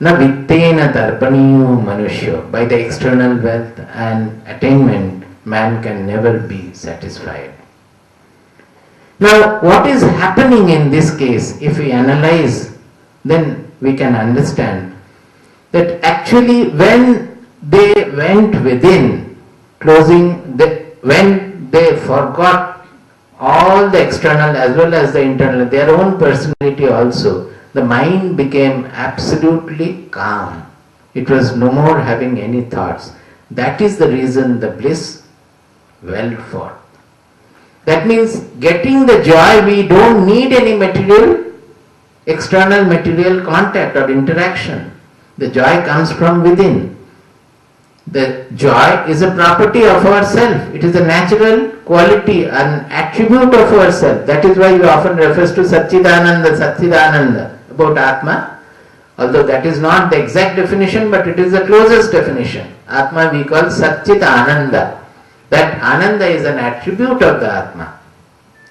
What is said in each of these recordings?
Na vittena darpaniyo manushyo. By the external wealth and attainment, man can never be satisfied. Now, what is happening in this case, if we analyze, then we can understand that actually when they went within, when they forgot all the external as well as the internal, their own personality also, the mind became absolutely calm. It was no more having any thoughts. That is the reason the bliss welled forth. That means getting the joy, we don't need any external material contact or interaction. The joy comes from within. The joy is a property of ourself. It is a natural quality, an attribute of ourself. That is why we often refers to Satchidananda about Atma. Although that is not the exact definition, but it is the closest definition. Atma we call Satchit Ananda. That Ananda is an attribute of the Atma.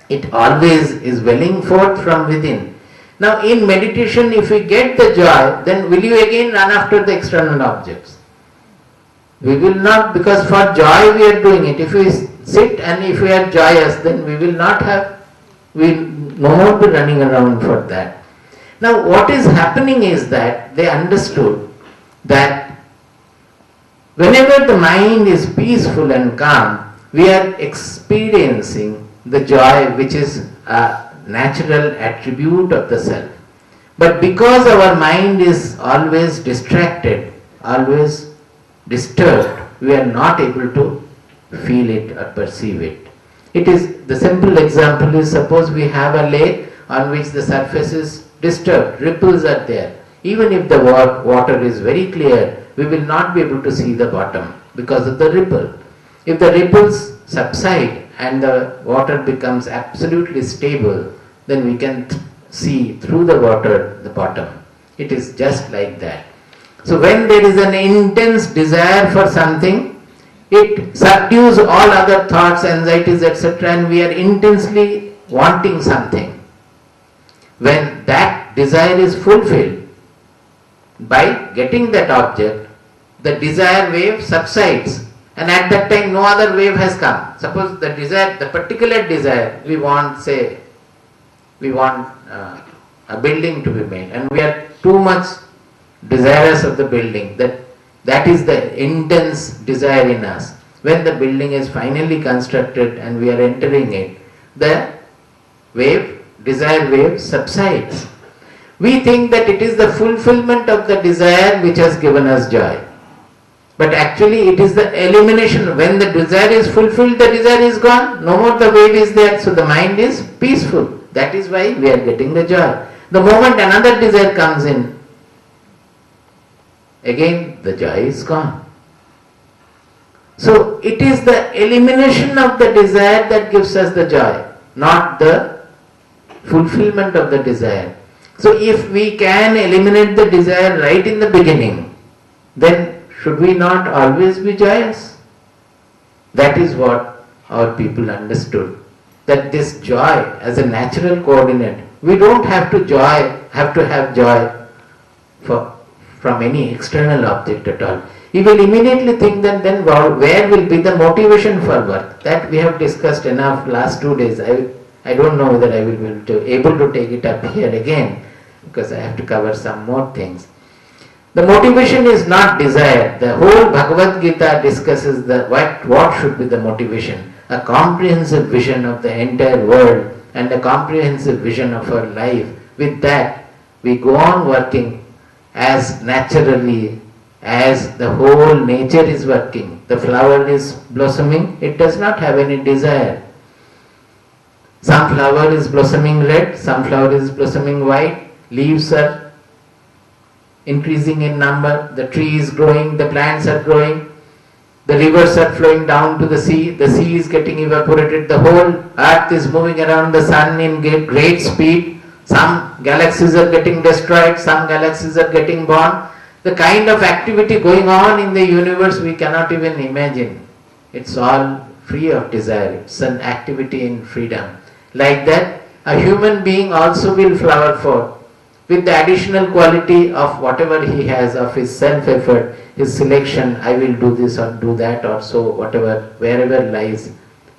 It always is welling forth from within. Now in meditation, if we get the joy, then will you again run after the external objects? We will not, because for joy we are doing it. If we sit and if we are joyous, then we will not have, we no more be running around for that. Now what is happening is that they understood that whenever the mind is peaceful and calm, we are experiencing the joy which is a natural attribute of the self. But because our mind is always distracted, always disturbed, we are not able to feel it or perceive it. It is, the simple example is, suppose we have a lake on which the surface is disturbed, ripples are there. Even if the water is very clear, we will not be able to see the bottom because of the ripple. If the ripples subside and the water becomes absolutely stable, then we can see through the water the bottom. It is just like that. So when there is an intense desire for something, it subdues all other thoughts, anxieties, etc., and we are intensely wanting something. When that desire is fulfilled, by getting that object, the desire wave subsides, and at that time no other wave has come. Suppose the desire, the particular desire, we want, say, we want a building to be made, and we are too much desirous of the building, that is the intense desire in us. When the building is finally constructed and we are entering it, the desire wave subsides. We think that it is the fulfillment of the desire which has given us joy. But actually it is the elimination. When the desire is fulfilled, the desire is gone. No more the wave is there. So the mind is peaceful. That is why we are getting the joy. The moment another desire comes in, again the joy is gone. So it is the elimination of the desire that gives us the joy, not the fulfillment of the desire. So if we can eliminate the desire right in the beginning, then should we not always be joyous? That is what our people understood. That this joy as a natural coordinate, we don't have to have joy from any external object at all. You will immediately think that then where will be the motivation for work? That we have discussed enough last 2 days. I don't know whether I will be able to take it up here again, because I have to cover some more things. The motivation is not desire. The whole Bhagavad Gita discusses what should be the motivation. A comprehensive vision of the entire world and a comprehensive vision of our life. With that, we go on working as naturally as the whole nature is working. The flower is blossoming, it does not have any desire. Some flower is blossoming red, some flower is blossoming white, leaves are increasing in number, the tree is growing, the plants are growing, the rivers are flowing down to the sea is getting evaporated, the whole earth is moving around the sun in great speed, some galaxies are getting destroyed, some galaxies are getting born. The kind of activity going on in the universe we cannot even imagine. It's all free of desire, it's an activity in freedom. Like that, a human being also will flower forth. with the additional quality of whatever he has of his self-effort, his selection, I will do this or do that or so, whatever, wherever lies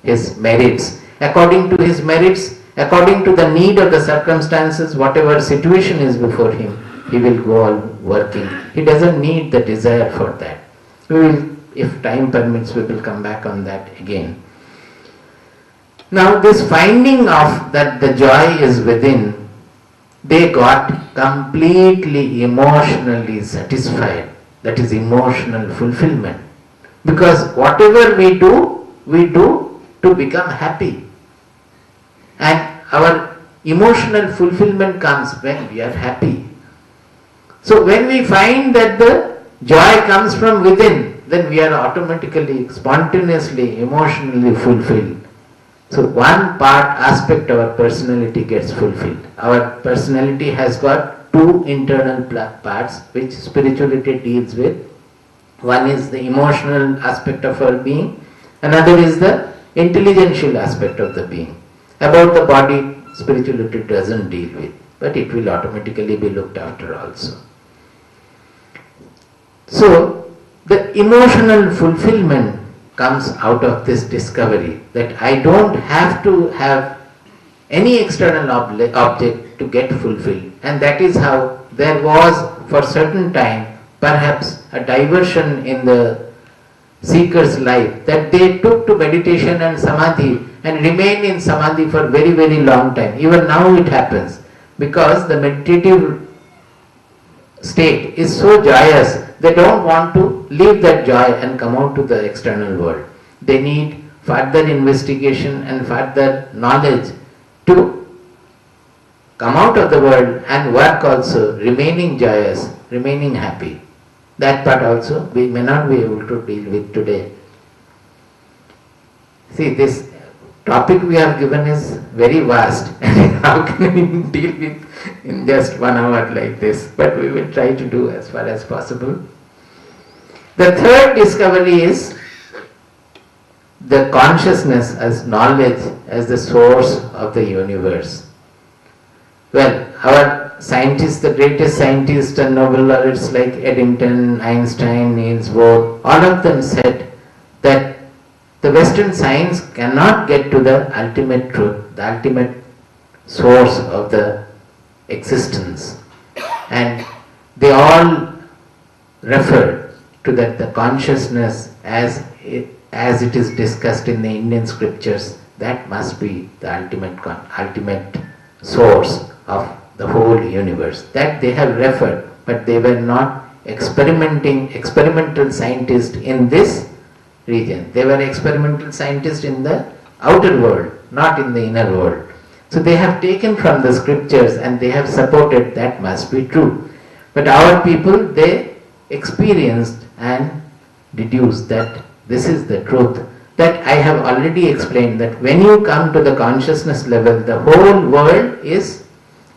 his merits. According to his merits, according to the need of the circumstances, whatever situation is before him, he will go on working. He doesn't need the desire for that. We will, if time permits, we will come back on that again. Now this finding of that the joy is within, they got completely emotionally satisfied. That is emotional fulfillment. Because whatever we do to become happy. And our emotional fulfillment comes when we are happy. So when we find that the joy comes from within, then we are automatically, spontaneously, emotionally fulfilled. So one aspect of our personality gets fulfilled. Our personality has got two internal parts which spirituality deals with. One is the emotional aspect of our being, another is the intelligential aspect of the being. About the body, spirituality doesn't deal with, but it will automatically be looked after also. So the emotional fulfillment comes out of this discovery that I don't have to have any external object to get fulfilled. And that is how there was for certain time perhaps a diversion in the seeker's life, that they took to meditation and samadhi and remained in samadhi for very, very long time. Even now it happens because the meditative state is so joyous, they don't want to leave that joy and come out to the external world. They need further investigation and further knowledge to come out of the world and work also, remaining joyous, remaining happy. That part also we may not be able to deal with today. See, this topic we have given is very vast and how can we deal with in just 1 hour like this? But we will try to do as far as possible. The third discovery is the consciousness as knowledge as the source of the universe. Well, our scientists, the greatest scientists and Nobel laureates like Eddington, Einstein, Niels Bohr, all of them said that the Western science cannot get to the ultimate truth, the ultimate source of the existence. And they all refer to that the consciousness as it is discussed in the Indian scriptures, that must be the ultimate source of the whole universe. That they have referred, but they were not experimental scientists in this region. They were experimental scientists in the outer world, not in the inner world. So they have taken from the scriptures and they have supported that must be true. But our people, they experienced and deduced that this is the truth. That I have already explained, that when you come to the consciousness level, the whole world is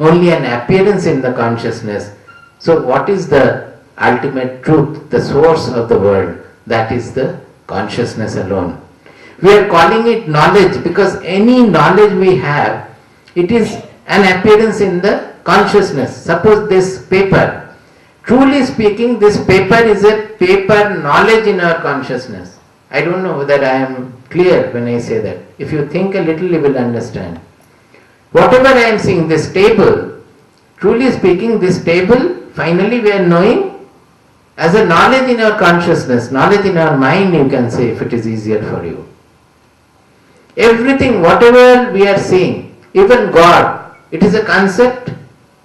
only an appearance in the consciousness. So what is the ultimate truth, the source of the world? That is the consciousness alone. We are calling it knowledge because any knowledge we have, it is an appearance in the consciousness. Suppose this paper, truly speaking, this paper is a paper knowledge in our consciousness. I don't know whether I am clear when I say that. If you think a little, you will understand. Whatever I am seeing, this table, truly speaking, this table, finally we are knowing as a knowledge in our consciousness, knowledge in our mind, you can say, if it is easier for you. Everything, whatever we are seeing, even God, it is a concept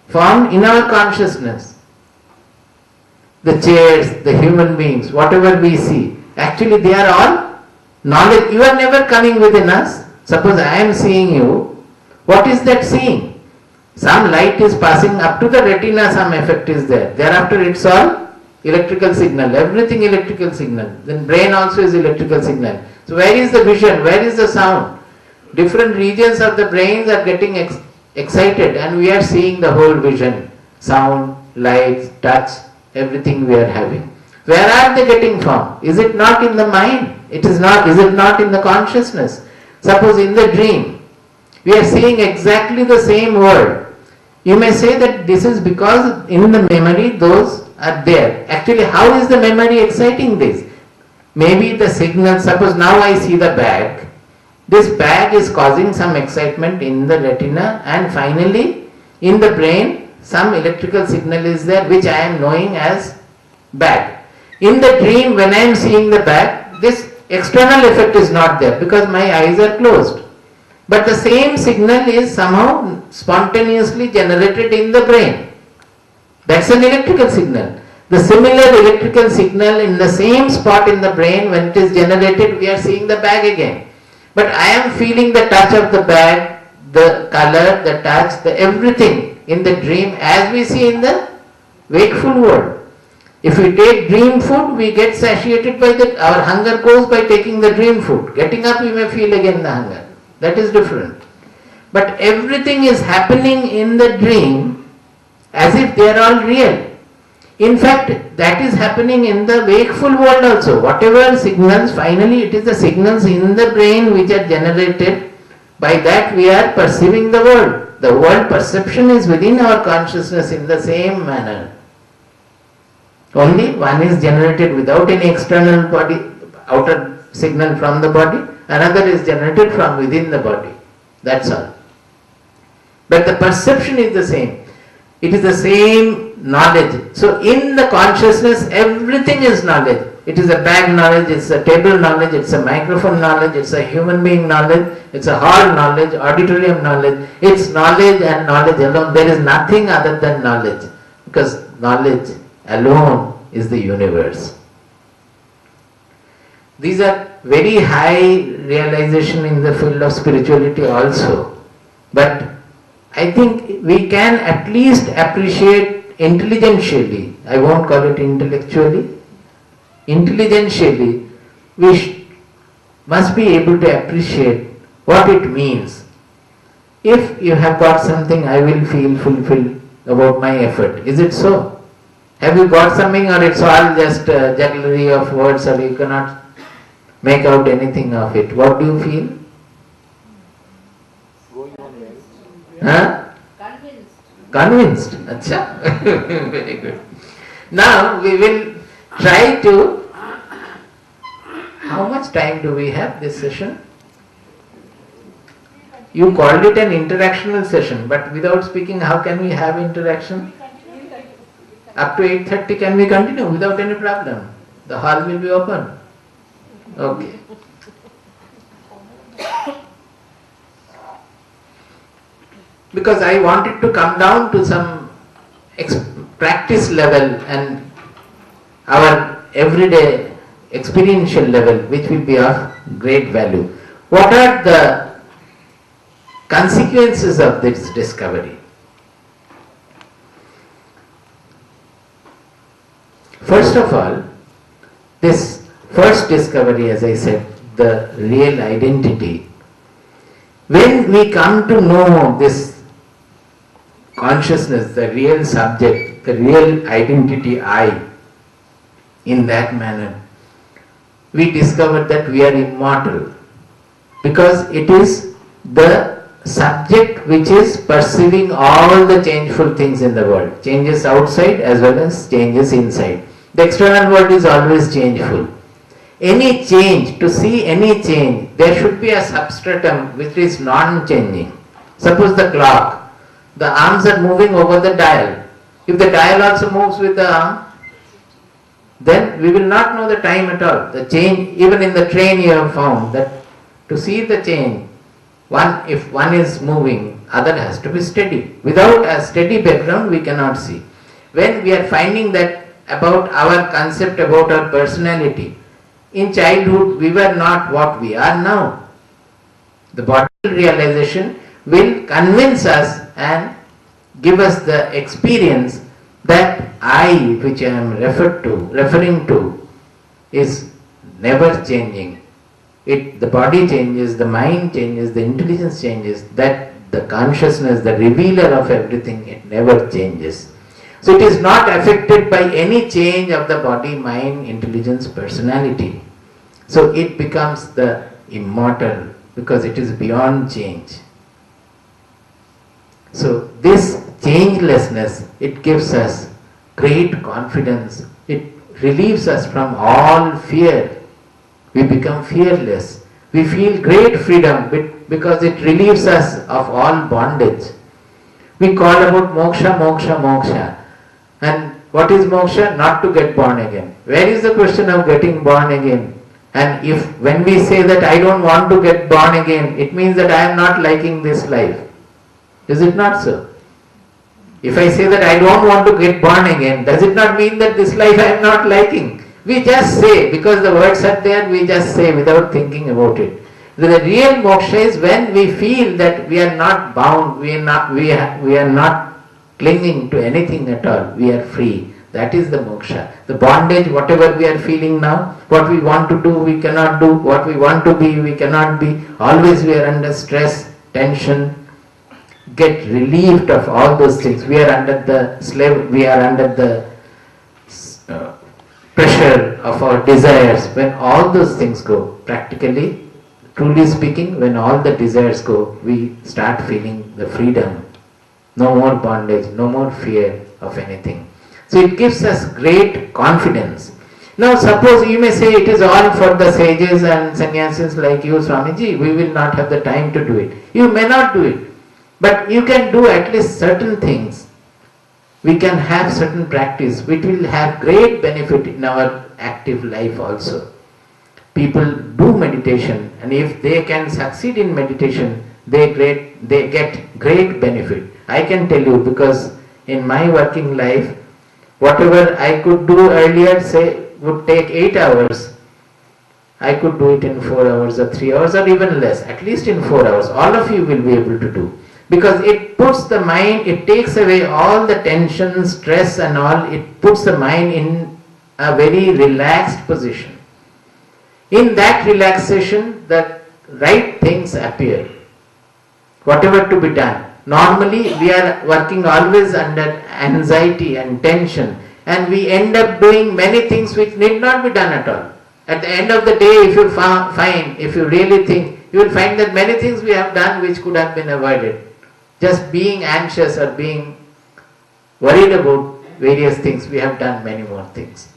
formed in our consciousness. The chairs, the human beings, whatever we see, actually they are all knowledge. You are never coming within us. Suppose I am seeing you, what is that seeing? Some light is passing up to the retina, some effect is there. Thereafter it's all electrical signal, everything electrical signal. Then brain also is electrical signal. So where is the vision? Where is the sound? Different regions of the brains are getting excited and we are seeing the whole vision. Sound, lights, touch, everything we are having. Where are they getting from? Is it not in the mind? It is not. Is it not in the consciousness? Suppose in the dream, we are seeing exactly the same world. You may say that this is because in the memory those are there. Actually, how is the memory exciting this? Maybe the signal, suppose now I see the bag. This bag is causing some excitement in the retina, and finally in the brain some electrical signal is there which I am knowing as bag. In the dream, when I am seeing the bag, this external effect is not there because my eyes are closed. But the same signal is somehow spontaneously generated in the brain. That's an electrical signal. The similar electrical signal in the same spot in the brain, when it is generated, we are seeing the bag again. But I am feeling the touch of the bag, the color, the touch, the everything in the dream as we see in the wakeful world. If we take dream food, we get satiated by our hunger goes by taking the dream food. Getting up, we may feel again the hunger. That is different. But everything is happening in the dream as if they are all real. In fact, that is happening in the wakeful world also. Whatever signals, finally it is the signals in the brain which are generated. By that we are perceiving the world. The world perception is within our consciousness in the same manner. Only one is generated without any external body, outer signal from the body. Another is generated from within the body. That's all. But the perception is the same. It is the same knowledge. So in the consciousness, everything is knowledge. It is a bag knowledge, it's a table knowledge, it's a microphone knowledge, it's a human being knowledge, it's a hall knowledge, auditorium knowledge. It's knowledge and knowledge alone. There is nothing other than knowledge. Because knowledge alone is the universe. These are very high realization in the field of spirituality also. But I think we can at least appreciate intelligentially, I won't call it intellectually, intelligentially, we must be able to appreciate what it means. If you have got something, I will feel fulfilled about my effort. Is it so? Have you got something, or it's all just a jugglery of words, or you cannot make out anything of it? What do you feel? Huh? Convinced. Achha. Very good. Now we will try to. How much time do we have this session? You called it an interactional session, but without speaking, how can we have interaction? Up to 8:30 can we continue without any problem? The hall will be open. Okay. Because I wanted to come down to some practice level and our everyday experiential level, which will be of great value. What are the consequences of this discovery? First of all, this first discovery, as I said, the real identity. When we come to know this consciousness, the real subject, the real identity I, in that manner, we discover that we are immortal, because it is the subject which is perceiving all the changeful things in the world, changes outside as well as changes inside. The external world is always changeful. Any change, to see any change, there should be a substratum which is non-changing. Suppose the clock, the arms are moving over the dial. If the dial also moves with the arm, then we will not know the time at all. The change, even in the train you have found that to see the change, if one is moving, other has to be steady. Without a steady background we cannot see. When we are finding that about our concept, about our personality, in childhood we were not what we are now. The bodily realization will convince us and give us the experience that I, which I am referring to, is never changing. The body changes, the mind changes, the intelligence changes, that the consciousness, the revealer of everything, it never changes. So it is not affected by any change of the body, mind, intelligence, personality. So it becomes the immortal because it is beyond change. So this changelessness, it gives us great confidence. It relieves us from all fear. We become fearless. We feel great freedom because it relieves us of all bondage. We call about moksha, moksha, moksha. And what is moksha? Not to get born again. Where is the question of getting born again? And if when we say that I don't want to get born again, it means that I am not liking this life. Is it not so? If I say that I don't want to get born again, does it not mean that this life I am not liking? We just say, because the words are there, we just say without thinking about it. The real moksha is when we feel that we are not bound, we are not clinging to anything at all, we are free. That is the moksha. The bondage, whatever we are feeling now, what we want to do, we cannot do, what we want to be, we cannot be. Always we are under stress, tension. Get relieved of all those things. We are under the pressure of our desires. When all those things go, practically, truly speaking, when all the desires go, we start feeling the freedom. No more bondage, no more fear of anything. So it gives us great confidence. Now suppose you may say it is all for the sages and sannyasis like you, Swamiji, we will not have the time to do it. You may not do it, but you can do at least certain things. We can have certain practice which will have great benefit in our active life also. People do meditation, and if they can succeed in meditation, they get great benefit. I can tell you, because in my working life, whatever I could do earlier, say, would take 8 hours, I could do it in 4 hours or 3 hours or even less, at least in 4 hours. All of you will be able to do. Because it puts the mind, it takes away all the tension, stress and all, it puts the mind in a very relaxed position. In that relaxation, the right things appear. Whatever to be done. Normally, we are working always under anxiety and tension, and we end up doing many things which need not be done at all. At the end of the day, if you really think, you will find that many things we have done which could have been avoided. Just being anxious or being worried about various things, we have done many more things.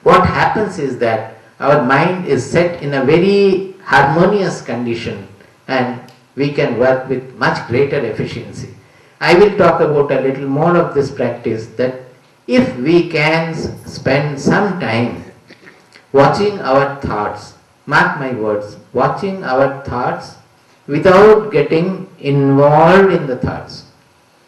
What happens is that our mind is set in a very harmonious condition, and we can work with much greater efficiency. I will talk about a little more of this practice, that if we can spend some time watching our thoughts, mark my words, watching our thoughts without getting involved in the thoughts.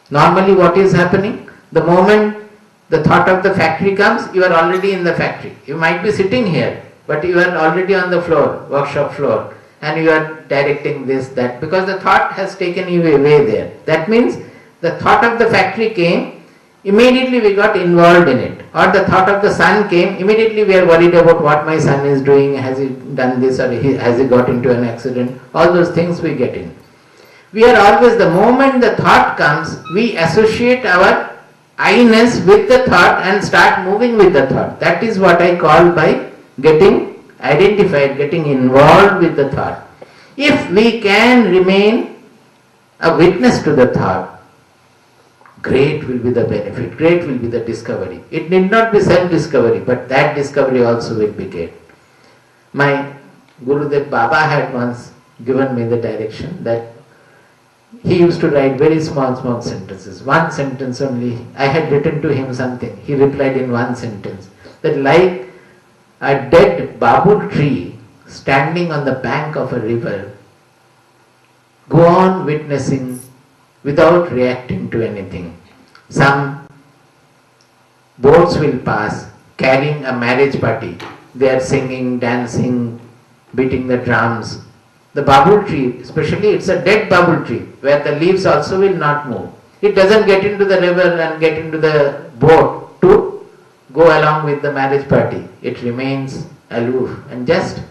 Normally what is happening? The moment the thought of the factory comes, you are already in the factory. You might be sitting here, but you are already on the floor, workshop floor, and you are directing this, that, because the thought has taken you away there. That means the thought of the factory came, immediately we got involved in it. Or the thought of the son came, immediately we are worried about what my son is doing, has he done this or has he got into an accident, all those things we get in. We are always, the moment the thought comes, we associate our I-ness with the thought and start moving with the thought. That is what I call by getting identified, getting involved with the thought. If we can remain a witness to the thought, great will be the benefit, great will be the discovery. It need not be self-discovery, but that discovery also will be great. My Gurudev Baba had once given me the direction that he used to write very small sentences. One sentence only. I had written to him something. He replied in one sentence that like a dead babul tree standing on the bank of a river, go on witnessing without reacting to anything. Some boats will pass carrying a marriage party. They are singing, dancing, beating the drums. The babul tree, especially it's a dead babul tree where the leaves also will not move. It doesn't get into the river and get into the boat to go along with the marriage party. It remains aloof and just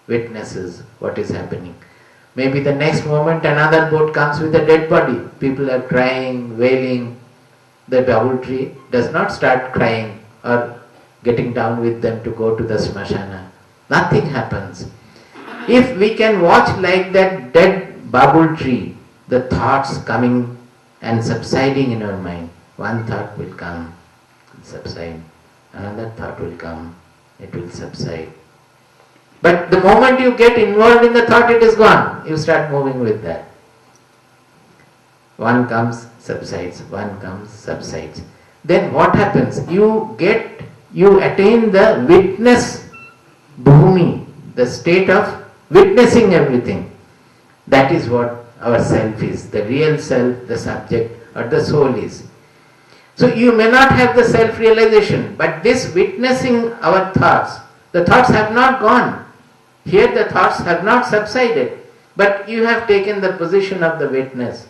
witnesses what is happening. Maybe the next moment another boat comes with a dead body. People are crying, wailing. The babul tree does not start crying or getting down with them to go to the smashana. Nothing happens. If we can watch like that dead babul tree, the thoughts coming and subsiding in our mind. One thought will come, subside. Another thought will come, it will subside. But the moment you get involved in the thought, it is gone. You start moving with that. One comes, subsides. One comes, subsides. Then what happens? You attain the witness bhumi, the state of witnessing everything. That is what our self is. The real self, the subject or the soul is. So you may not have the self-realization, but this witnessing our thoughts, the thoughts have not gone. Here the thoughts have not subsided, but you have taken the position of the witness.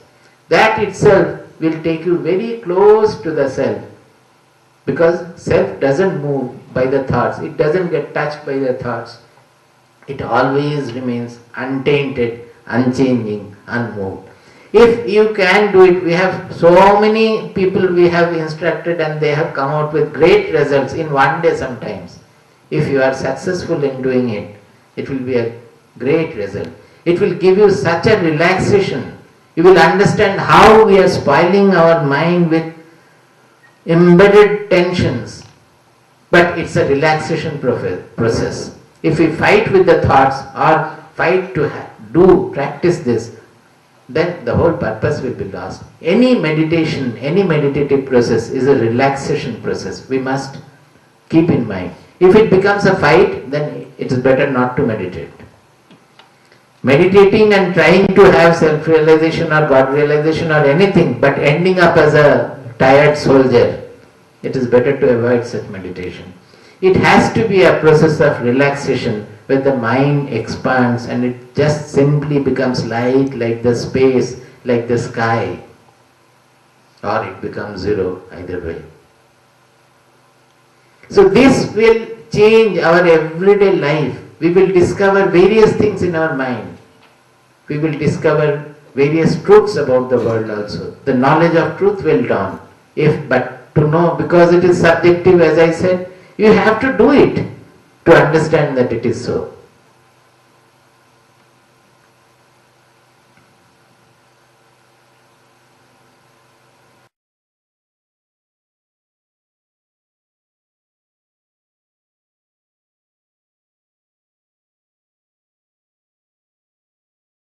That itself will take you very close to the self, because self doesn't move by the thoughts, it doesn't get touched by the thoughts. It always remains untainted, unchanging, unmoved. If you can do it, we have so many people we have instructed and they have come out with great results in one day sometimes. If you are successful in doing it, it will be a great result. It will give you such a relaxation. You will understand how we are spoiling our mind with embedded tensions. But it's a relaxation process. If we fight with the thoughts or fight to practice this, then the whole purpose will be lost. Any meditation, any meditative process is a relaxation process. We must keep in mind. If it becomes a fight, then it is better not to meditate. Meditating and trying to have self-realization or God-realization or anything, but ending up as a tired soldier, it is better to avoid such meditation. It has to be a process of relaxation where the mind expands and it just simply becomes light like the space, like the sky, or it becomes zero, either way. So this will change our everyday life. We will discover various things in our mind. We will discover various truths about the world also. The knowledge of truth will dawn. But to know, because it is subjective, as I said, you have to do it to understand that it is so.